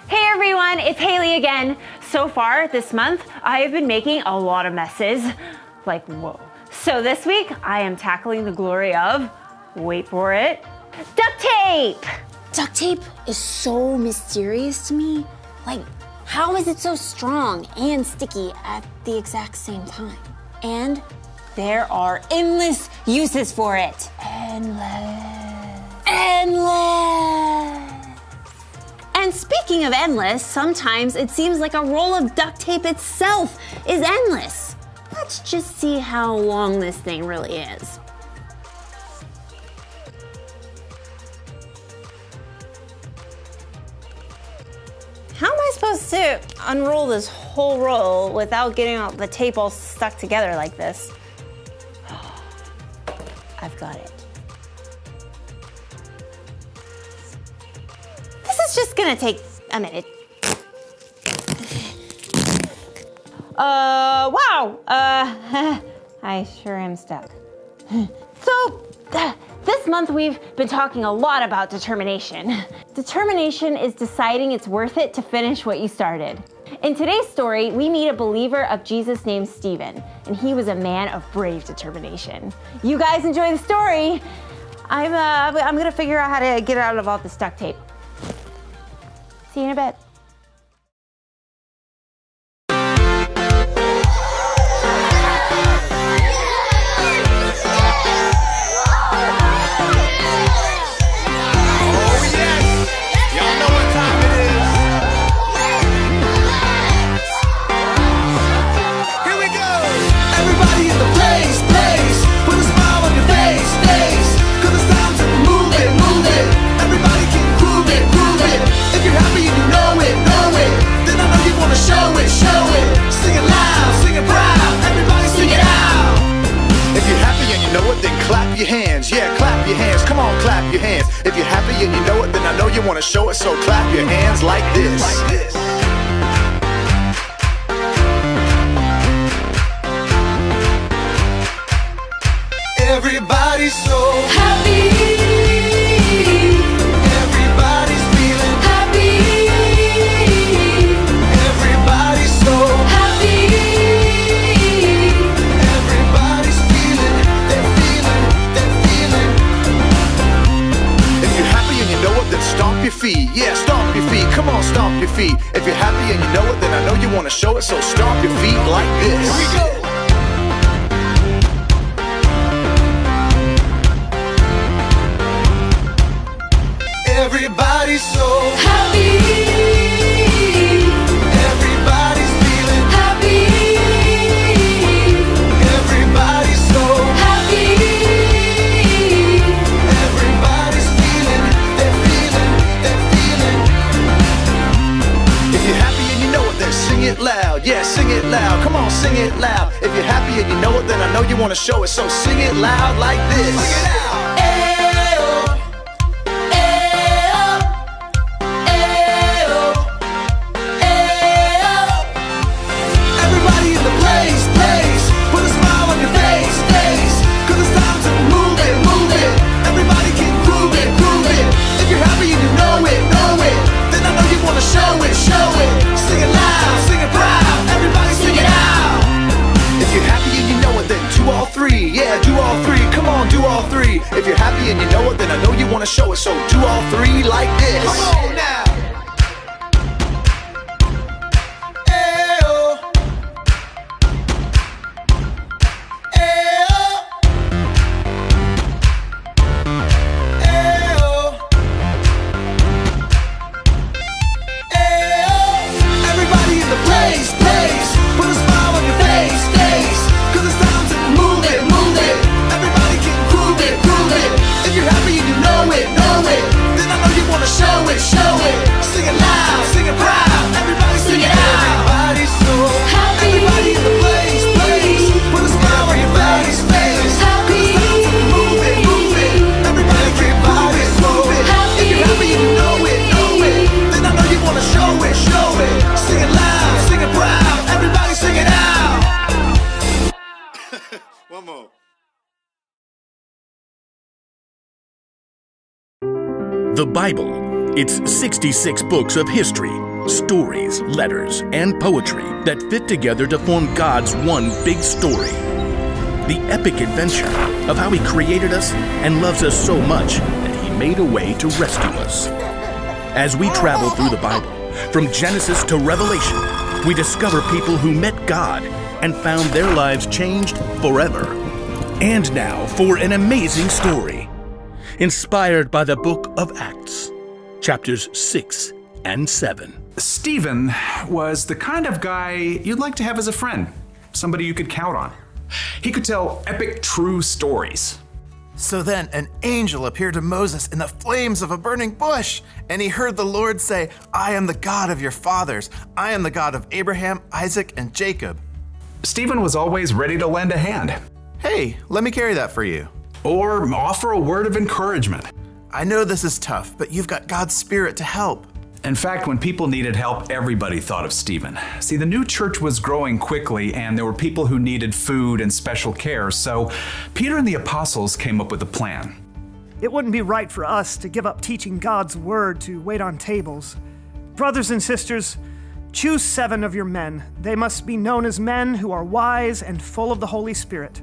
Hey everyone, it's Haley again. So far this month, I have been making a lot of messes. Like, whoa. So this week, I am tackling the glory of, wait for it, duct tape! Duct tape is so mysterious to me. Like, how is it so strong and sticky at the exact same time? And there are endless uses for it. Endless. And speaking of endless, sometimes it seems like a roll of duct tape itself is endless. Let's just see how long this thing really is. How am I supposed to unroll this whole roll without getting all the tape all stuck together like this? I've got it. This is just gonna take a minute. Wow. I sure am stuck. So, this month we've been talking a lot about determination. Determination is deciding it's worth it to finish what you started. In today's story, we meet a believer of Jesus named Stephen, and he was a man of brave determination. You guys enjoy the story. I'm gonna figure out how to get out of all this duct tape. See you in a bit. If you're happy and you know it, then I know you want to show it, so clap your hands like this. Everybody's so happy. Everybody's feeling happy. Everybody's so happy. Everybody's feeling, they're feeling, they're feeling. If you're happy and you know it, then stomp your feet. Yeah, stomp your feet. Come on, stomp your feet. If you're happy and you know it, then I know you want to show it, so stomp your feet like this. Here we go. Everybody's so happy. Everybody's feeling happy. Everybody's so happy. Everybody's feeling, they're feeling, they're feeling. If you're happy and you know it, then sing it loud. Yeah, sing it loud. Come on, sing it loud. If you're happy and you know it, then I know you want to show it, so sing it loud like this. Sing it out. If you're happy and you know it, then I know you want to show it, so do all three like this. Come on now. Everybody in the place, put a smile on your face, cause it's time to move it. Everybody can groove it. If you're happy and you know it, then I know you wanna show it. The Bible. It's 66 books of history, stories, letters, and poetry that fit together to form God's one big story. The epic adventure of how He created us and loves us so much that He made a way to rescue us. As we travel through the Bible, from Genesis to Revelation, we discover people who met God and found their lives changed forever. And now for an amazing story, inspired by the book of Acts, chapters 6 and 7. Stephen was the kind of guy you'd like to have as a friend, somebody you could count on. He could tell epic true stories. So then an angel appeared to Moses in the flames of a burning bush, and he heard the Lord say, "I am the God of your fathers. I am the God of Abraham, Isaac, and Jacob." Stephen was always ready to lend a hand. Hey, let me carry that for you. Or offer a word of encouragement. I know this is tough, but you've got God's Spirit to help. In fact, when people needed help, everybody thought of Stephen. See, the new church was growing quickly, and there were people who needed food and special care, so Peter and the apostles came up with a plan. It wouldn't be right for us to give up teaching God's word to wait on tables. Brothers and sisters, choose 7 of your men. They must be known as men who are wise and full of the Holy Spirit.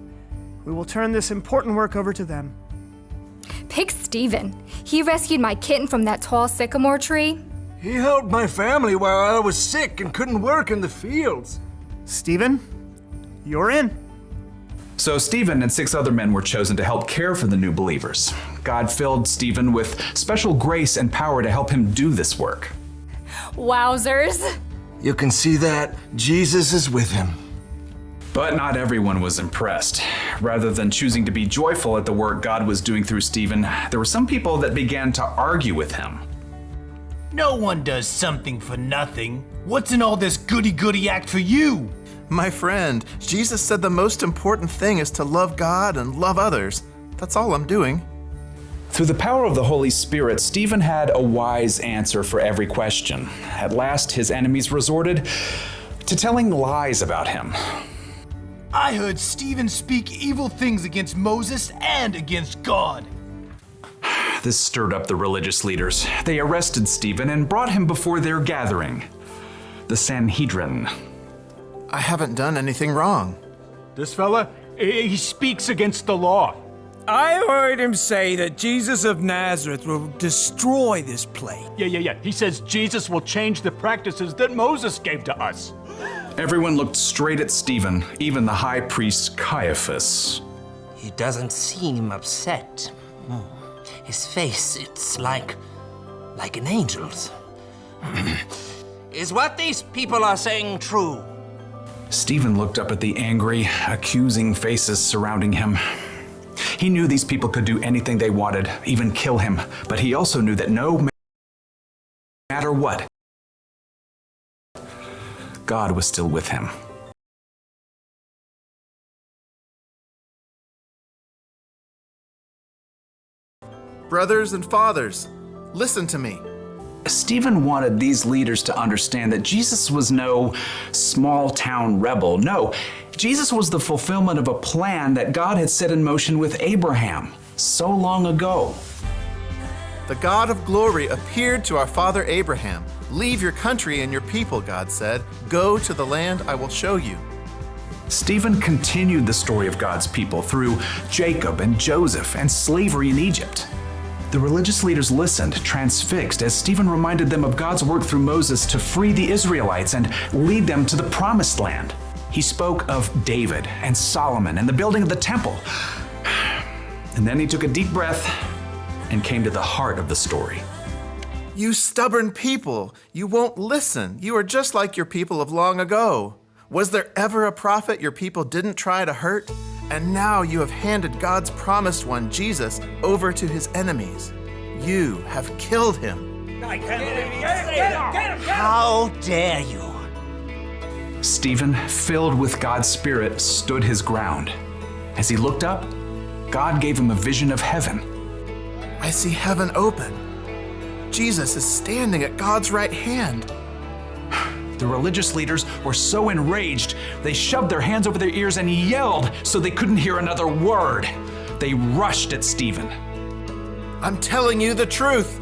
We will turn this important work over to them. Pick Stephen. He rescued my kitten from that tall sycamore tree. He helped my family while I was sick and couldn't work in the fields. Stephen, you're in. So Stephen and 6 other men were chosen to help care for the new believers. God filled Stephen with special grace and power to help him do this work. Wowzers. You can see that Jesus is with him. But not everyone was impressed. Rather than choosing to be joyful at the work God was doing through Stephen, there were some people that began to argue with him. No one does something for nothing. What's in all this goody-goody act for you? My friend, Jesus said the most important thing is to love God and love others. That's all I'm doing. Through the power of the Holy Spirit, Stephen had a wise answer for every question. At last, his enemies resorted to telling lies about him. I heard Stephen speak evil things against Moses and against God. This stirred up the religious leaders. They arrested Stephen and brought him before their gathering, the Sanhedrin. I haven't done anything wrong. This fella, he speaks against the law. I heard him say that Jesus of Nazareth will destroy this place. Yeah. He says Jesus will change the practices that Moses gave to us. Everyone looked straight at Stephen, even the high priest Caiaphas. He doesn't seem upset. His face, it's like an angel's. Is what these people are saying true? Stephen looked up at the angry, accusing faces surrounding him. He knew these people could do anything they wanted, even kill him, but he also knew that no matter what, God was still with him. Brothers and fathers, listen to me. Stephen wanted these leaders to understand that Jesus was no small-town rebel. No, Jesus was the fulfillment of a plan that God had set in motion with Abraham so long ago. The God of glory appeared to our father Abraham. Leave your country and your people, God said. Go to the land I will show you. Stephen continued the story of God's people through Jacob and Joseph and slavery in Egypt. The religious leaders listened, transfixed, as Stephen reminded them of God's work through Moses to free the Israelites and lead them to the promised land. He spoke of David and Solomon and the building of the temple. And then he took a deep breath and came to the heart of the story. You stubborn people, you won't listen. You are just like your people of long ago. Was there ever a prophet your people didn't try to hurt? And now you have handed God's promised one, Jesus, over to his enemies. You have killed him. I can't believe you say that. How dare you? Stephen, filled with God's Spirit, stood his ground. As he looked up, God gave him a vision of heaven. I see heaven open. Jesus is standing at God's right hand. The religious leaders were so enraged, they shoved their hands over their ears and yelled so they couldn't hear another word. They rushed at Stephen. I'm telling you the truth.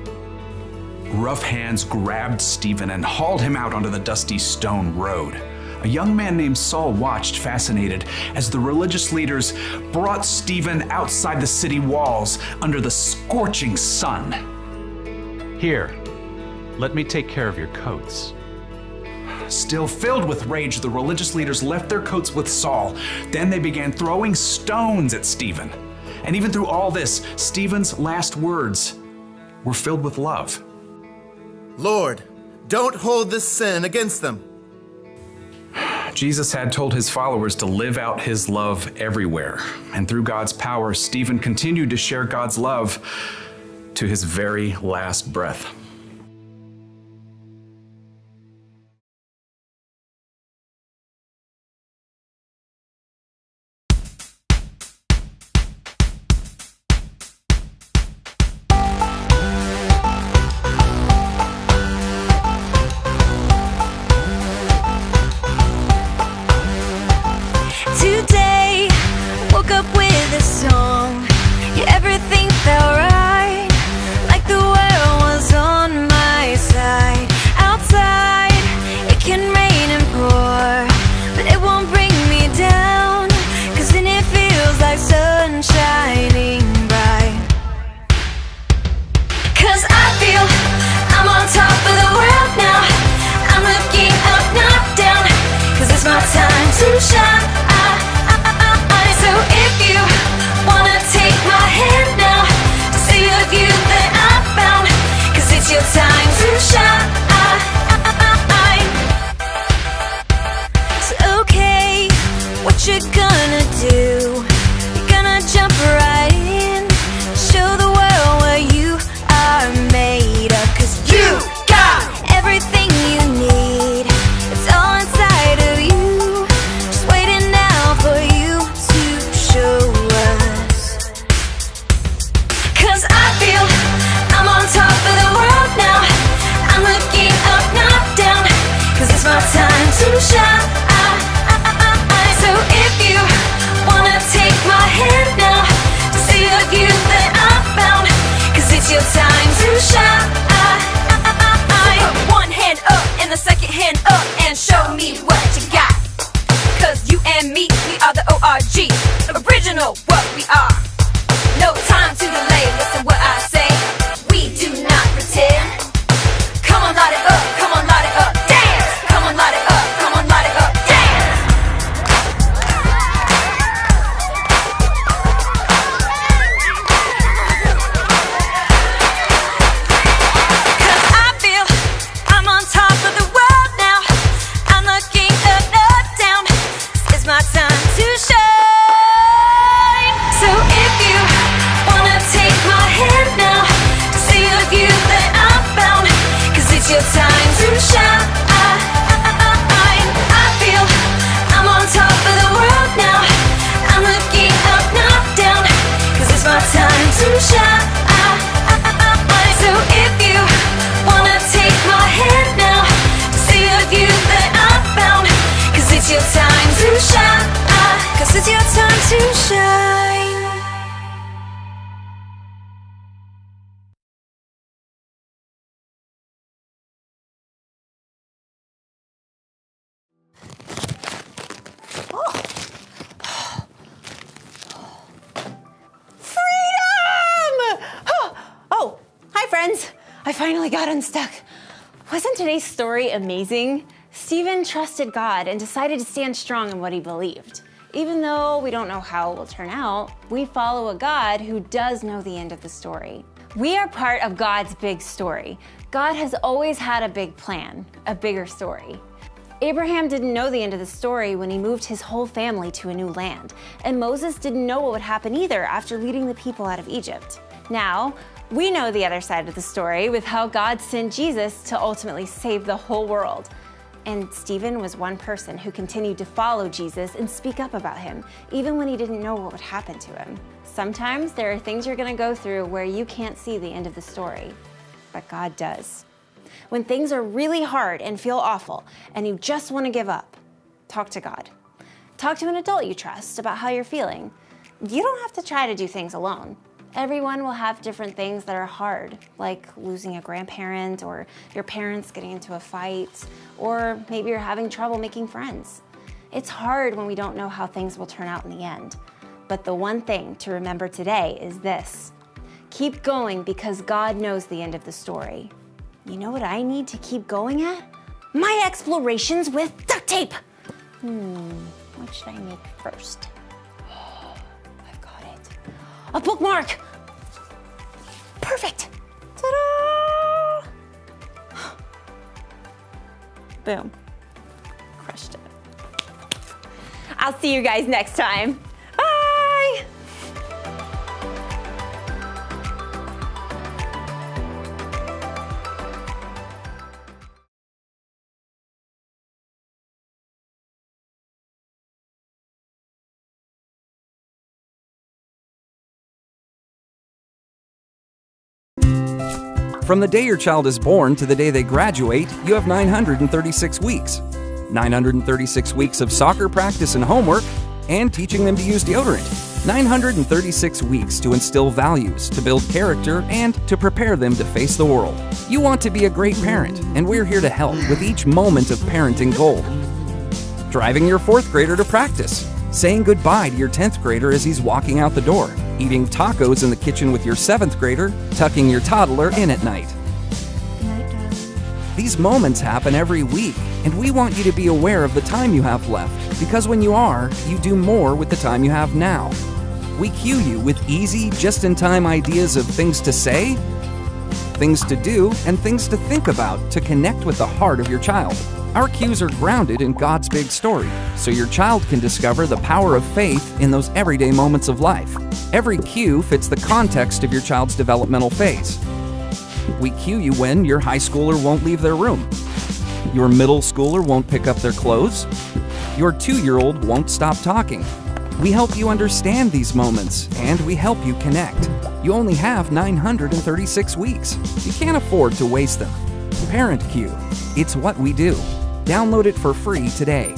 rough hands grabbed Stephen and hauled him out onto the dusty stone road. A young man named Saul watched, fascinated, as the religious leaders brought Stephen outside the city walls under the scorching sun. Here, let me take care of your coats. Still filled with rage, the religious leaders left their coats with Saul. Then they began throwing stones at Stephen. And even through all this, Stephen's last words were filled with love. Lord, don't hold this sin against them. Jesus had told his followers to live out his love everywhere. And through God's power, Stephen continued to share God's love to his very last breath. Today, woke up with a song. Yeah, everything felt right, like the world was on my side. Outside, it can rain and pour, but it won't bring me down, 'cause then it feels like sun shining bright. 'Cause I feel I'm on top of the world now. I'm looking up, not down, 'cause it's my time to shine. So if you wanna take my hand now to see the view that I found, 'cause it's your time to shine. So okay, what you gonna do? You're gonna jump right in, show the world what you are made of, 'cause you got everything you need. It's all inside of you, just waiting now for you to show us. 'Cause I feel I'm on top of the world now. I'm looking up, not down, 'cause it's my time to shine. So if you wanna take my hand now to see the view that I found, 'cause it's your time to shine. So put one hand up and the second hand up and show me what you got. 'Cause you and me, we are the ORG, original what we are. No time to delay, listen what I say. We do not pretend. Come on, light it up, come on, light it up, dance. Come on, light it up, come on, light it up, dance. 'Cause I feel I'm on top of the world now. I'm looking up, not down. It's my time to shine. So if you wanna take my hand now to see the view that I found, 'cause it's your time to shine. I feel I'm on top of the world now. I'm looking up, not down, 'cause it's my time to shine. So if you wanna take my hand now to see the view that I found, 'cause it's your time to shine. 'Cause it's your time to shine. Freedom! Oh, hi friends. I finally got unstuck. Wasn't today's story amazing? Stephen trusted God and decided to stand strong in what he believed. Even though we don't know how it will turn out, we follow a God who does know the end of the story. We are part of God's big story. God has always had a big plan, a bigger story. Abraham didn't know the end of the story when he moved his whole family to a new land, and Moses didn't know what would happen either after leading the people out of Egypt. Now, we know the other side of the story with how God sent Jesus to ultimately save the whole world. And Stephen was one person who continued to follow Jesus and speak up about him, even when he didn't know what would happen to him. Sometimes there are things you're going to go through where you can't see the end of the story, but God does. When things are really hard and feel awful and you just want to give up, talk to God. Talk to an adult you trust about how you're feeling. You don't have to try to do things alone. Everyone will have different things that are hard, like losing a grandparent, or your parents getting into a fight, or maybe you're having trouble making friends. It's hard when we don't know how things will turn out in the end. But the one thing to remember today is this: keep going because God knows the end of the story. You know what I need to keep going at? My explorations with duct tape! What should I make first? I've got it. A bookmark! Perfect! Ta-da! Boom. Crushed it. I'll see you guys next time. Bye! From the day your child is born to the day they graduate, you have 936 weeks. 936 weeks of soccer practice and homework, and teaching them to use deodorant. 936 weeks to instill values, to build character, and to prepare them to face the world. You want to be a great parent, and we're here to help with each moment of parenting gold. Driving your 4th grader to practice, saying goodbye to your 10th grader as he's walking out the door, eating tacos in the kitchen with your 7th grader, tucking your toddler in at night. These moments happen every week, and we want you to be aware of the time you have left, because when you are, you do more with the time you have now. We cue you with easy, just-in-time ideas of things to say, things to do, and things to think about to connect with the heart of your child. Our cues are grounded in God's big story, so your child can discover the power of faith in those everyday moments of life. Every cue fits the context of your child's developmental phase. We cue you when your high schooler won't leave their room, your middle schooler won't pick up their clothes, your 2-year-old won't stop talking. We help you understand these moments, and we help you connect. You only have 936 weeks. You can't afford to waste them. Parent Cue. It's what we do. Download it for free today.